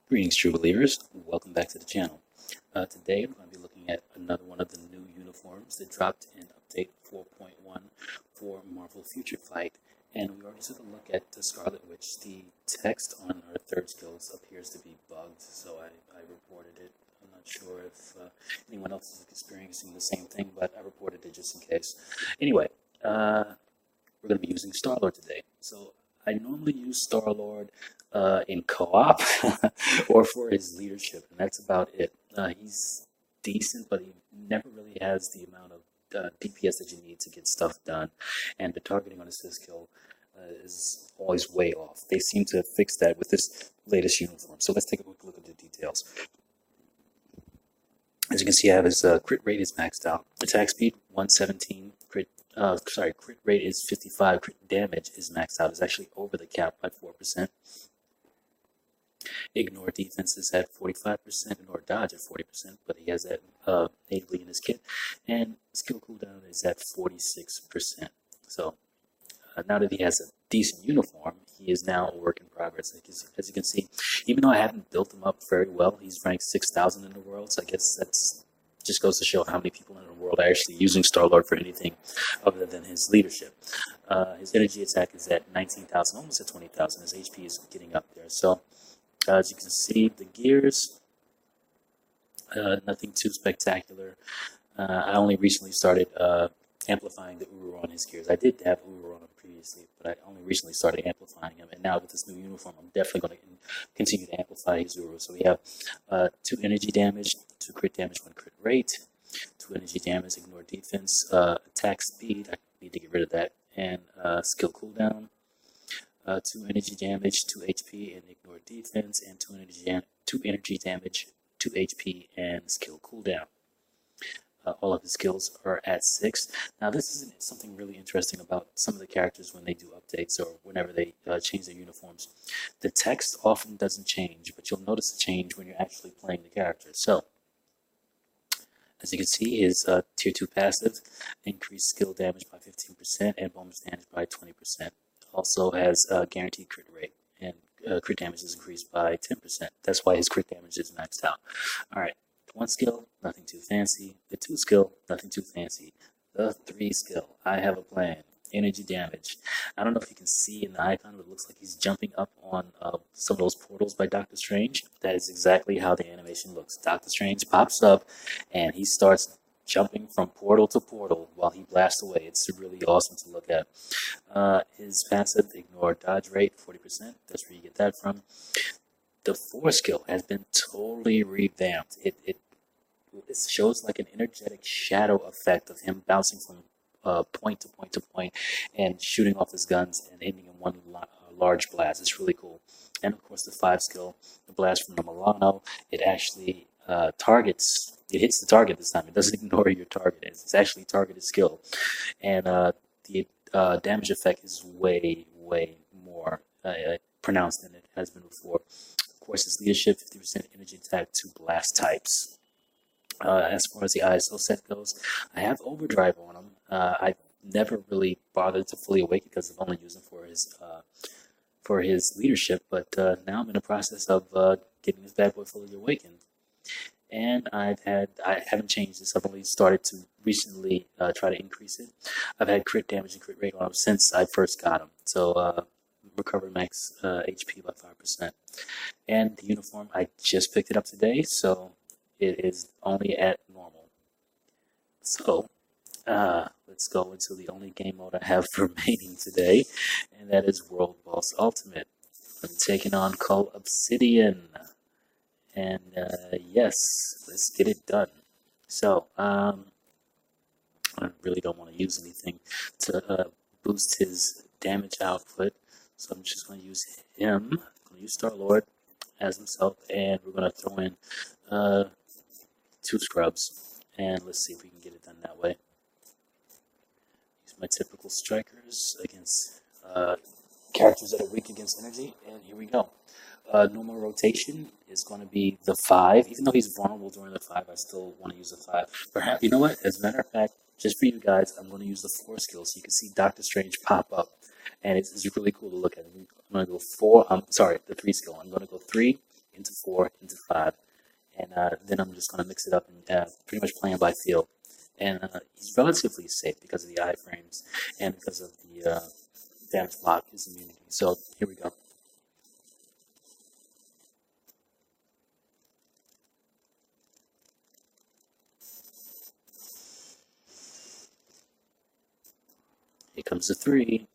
Greetings, true believers. Welcome back to the channel. Today we're going to be looking at another one of the new uniforms that dropped in Update 4.1 for Marvel FutureFight. And we already took a look at the Scarlet Witch. The text on her third skills appears to be bugged, so I reported it. I'm not sure if anyone else is experiencing the same thing, but I reported it just in case. Anyway, we're going to be using Starlord today. So I normally use Starlord in co-op or for his leadership, and that's about it. He's decent, but he never really has the amount of DPS that you need to get stuff done, and the targeting on his fifth skill is always way off. They seem to fix that with this latest uniform. So let's take a quick look at the details. As you can see, I have his crit rate is maxed out. Attack speed 117. Crit rate is 55. Crit damage is maxed out. It's actually over the cap by 4%. Ignore defense is at 45%. Ignore dodge at 40%, but he has that natively in his kit. And skill cooldown is at 46%. So now that he has a decent uniform, he is now a work in progress. As you can see, even though I haven't built him up very well, he's ranked 6,000 in the world. So I guess that's just goes to show how many people in the world are actually using Starlord for anything other than his leadership. His energy attack is at 19,000, almost at 20,000. His HP is getting up there. So as you can see, the gears, nothing too spectacular. I only recently started amplifying the Uru on his gears. I did have Uru on him previously, but I only recently started amplifying him. And now with this new uniform, I'm definitely going to continue to amplify his Uru. So we have 2 energy damage, 2 crit damage, 1 crit rate, 2 energy damage, ignore defense, attack speed. I need to get rid of that, and skill cooldown. 2 energy damage, 2 HP, and ignore defense, and 2 energy damage, 2 HP, and skill cooldown. All of the skills are at 6. Now, this is something really interesting about some of the characters when they do updates or whenever they change their uniforms. The text often doesn't change, but you'll notice the change when you're actually playing the character. So, as you can see, his Tier 2 passive increased skill damage by 15% and bonus damage by 20%. Also has guaranteed crit rate, and crit damage is increased by 10%. That's why his crit damage is maxed out. All right. 1 skill, nothing too fancy. The 2 skill, nothing too fancy. The 3 skill, I have a plan. Energy damage. I don't know if you can see in the icon, but it looks like he's jumping up on some of those portals by Doctor Strange. That is exactly how the animation looks. Doctor Strange pops up, and he starts jumping from portal to portal while he blasts away. It's really awesome to look at. His passive, ignore dodge rate, 40%. That's where you get that from. The 4 skill has been totally revamped. It shows like an energetic shadow effect of him bouncing from point to point to point and shooting off his guns and ending in one large blast. It's really cool. And of course, the 5 skill, the blast from the Milano, it actually it hits the target this time. It doesn't ignore your target. It's actually targeted skill. And the damage effect is way more pronounced than it has been before. Of course, his leadership, 50% energy attack to blast types. As far as the ISO set goes, I have overdrive on him. I've never really bothered to fully awaken because I've only used him for his leadership. But now I'm in the process of getting this bad boy fully awakened. And I haven't changed this. I've only started to recently try to increase it. I've had crit damage and crit rate on him since I first got him. So recover max HP by 5%. And the uniform, I just picked it up today, so it is only at normal. So let's go into the only game mode I have remaining today, and that is World Boss Ultimate. I'm taking on Cull Obsidian. And yes, let's get it done. So I really don't want to use anything to boost his damage output. So I'm just going to use him. I'm going to use Starlord as himself, and we're going to throw in 2 scrubs. And let's see if we can get it done that way. Use my typical strikers against characters that are weak against energy, and here we go. Normal rotation is going to be the 5. Even though he's vulnerable during the 5, I still want to use the 5. Perhaps, you know what? As a matter of fact, just for you guys, I'm going to use the 4 skill so you can see Doctor Strange pop up. And it's really cool to look at. I'm going to go 4, the 3 skill. I'm going to go 3, into 4, into 5. And then I'm just going to mix it up and pretty much playing by feel. And he's relatively safe because of the iframes and because of the damage block, his immunity. So here we go. Here comes the 3.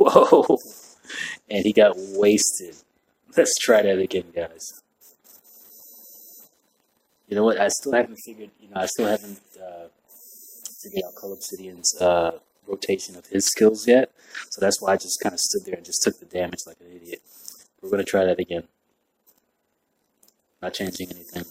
Whoa! And he got wasted. Let's try that again, guys. You know what? I still haven't figured. I still haven't figured out Cull Obsidian's rotation of his skills yet. So that's why I just kind of stood there and just took the damage like an idiot. We're gonna try that again. Not changing anything.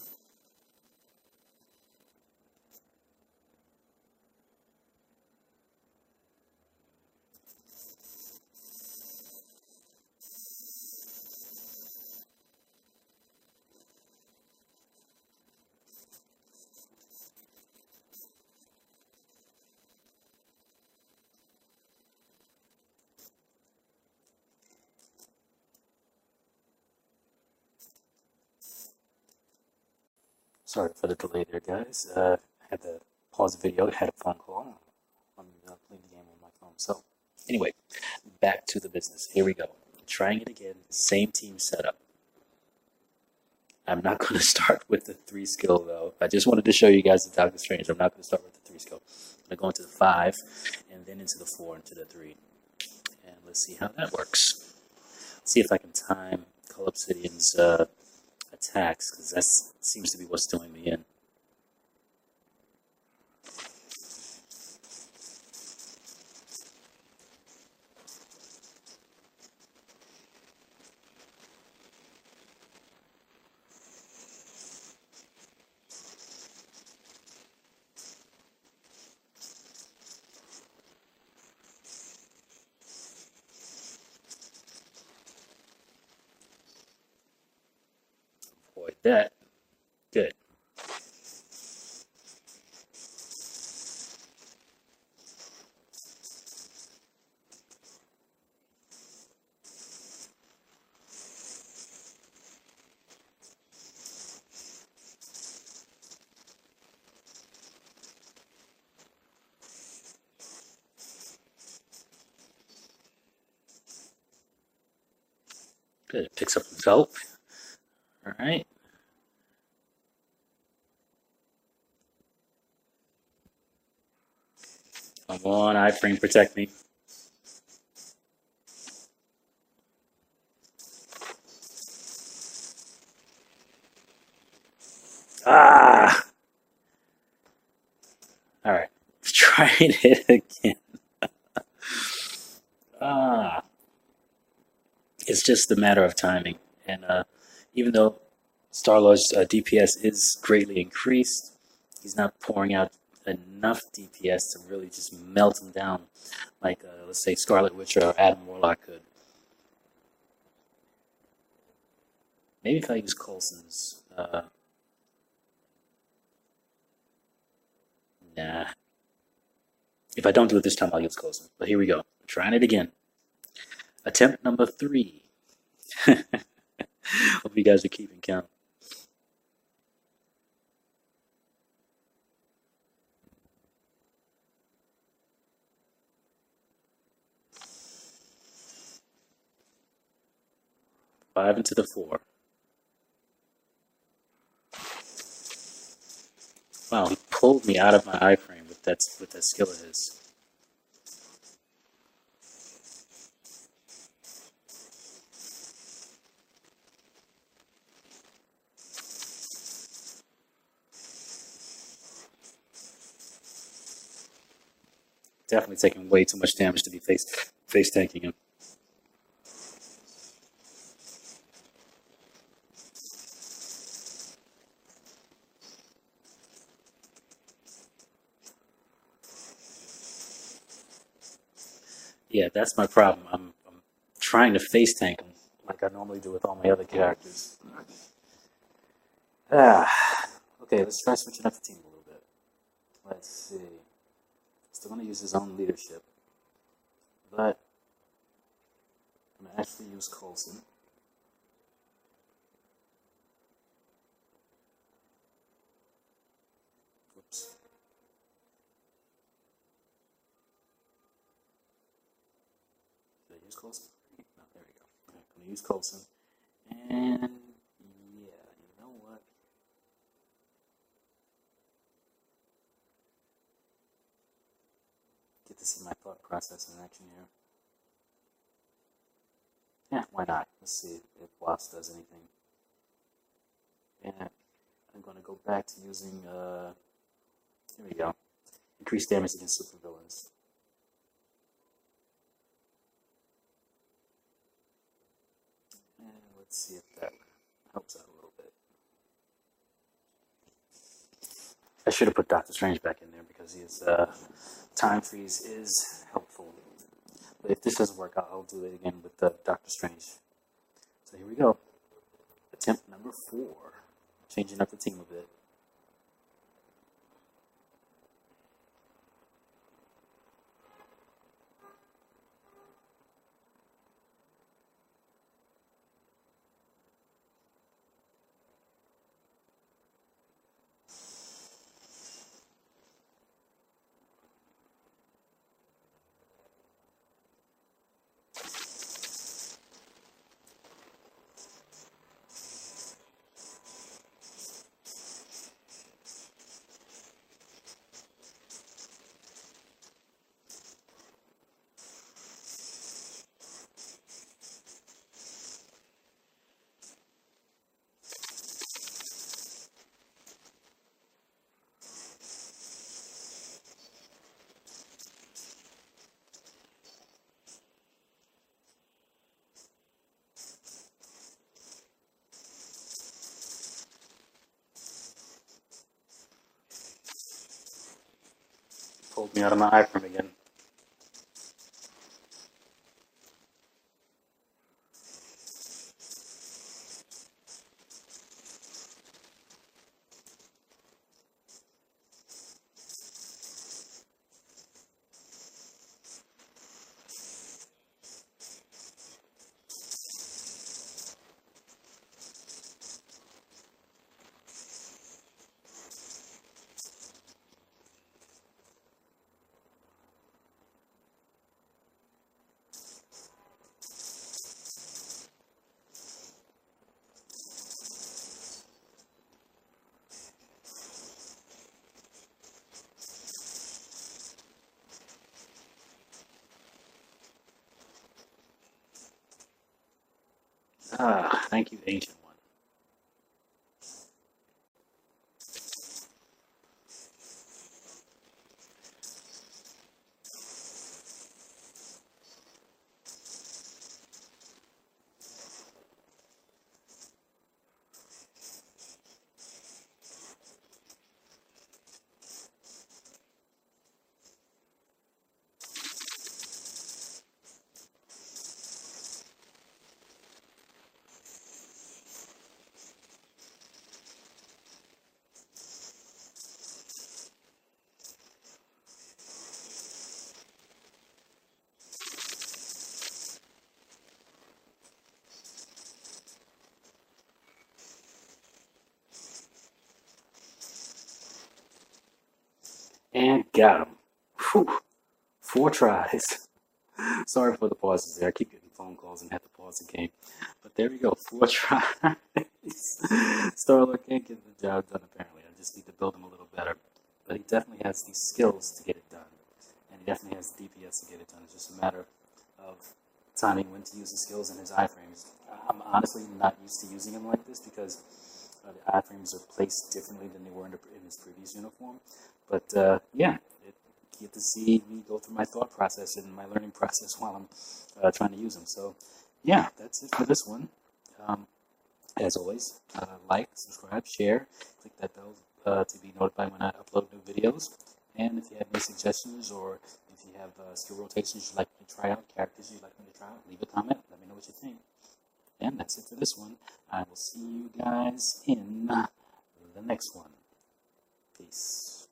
Sorry for the delay there, guys. Had to pause the video. Had a phone call. I'm playing the game on my phone. So, anyway, back to the business. Here we go. Trying it again. Same team setup. I'm not going to start with the 3 skill, though. I just wanted to show you guys the Doctor Strange. I'm not going to start with the 3 skill. I'm going to go into the 5, and then into the 4, into the 3. And let's see how that works. Let's see if I can time Cull Obsidian's attacks, because that seems to be what's doing me in. Avoid that. Good. Good. It picks up himself. All right. Come on, iframe, protect me. Ah! All right. Trying it again. Ah. It's just a matter of timing. And even though Starlord's DPS is greatly increased, he's not pouring out enough DPS to really just melt him down like, let's say, Scarlet Witch or Adam Warlock could. Maybe if I use Coulson's. Nah. If I don't do it this time, I'll use Coulson. But here we go. Trying it again. Attempt number 3. Hope you guys are keeping count. Five into the 4. Wow, he pulled me out of my iframe with that skill of his. Definitely taking way too much damage to be faced. face tanking him. Yeah, that's my problem. I'm trying to face tank him like I normally do with all my other characters. Ah, okay, let's try switching up the team a little bit. Let's see. Still going to use his own leadership, but I'm going to actually use Coulson. Oops. Did I use Coulson? No, there we go. Okay, I'm going to use Coulson. And yeah, you know what? Get to see my thought process in action here. Yeah, why not? Let's see if Wasp does anything. And I'm going to go back to using, here we go, increased damage against supervillains. And let's see if that helps out a little bit. I should have put Doctor Strange back in there because his time freeze is helpful. But if this doesn't work out, I'll do it again with Doctor Strange. So here we go. Attempt number 4. Changing up the team a bit. Pulled me out of my iframe again. Ah, thank you, Ancient One. And got him. Whew. 4 tries. Sorry for the pauses there. I keep getting phone calls and have to pause the game. But there we go. 4 tries. Starlord can't get the job done, apparently. I just need to build him a little better. But he definitely has these skills to get it done. And he definitely has the DPS to get it done. It's just a matter of timing when to use the skills in his iframes. I'm honestly not used to using him like this because the iframes are placed differently than they were in his previous uniform. But yeah, get to see me go through my thought process and my learning process while I'm trying to use them. So, yeah, that's it for this one. As always, like, subscribe, share, click that bell to be notified when I upload new videos. And if you have any suggestions or if you have skill rotations you'd like me to try out, characters you'd like me to try out, leave a comment. Let me know what you think. And that's it for this one. I will see you guys in the next one. Peace.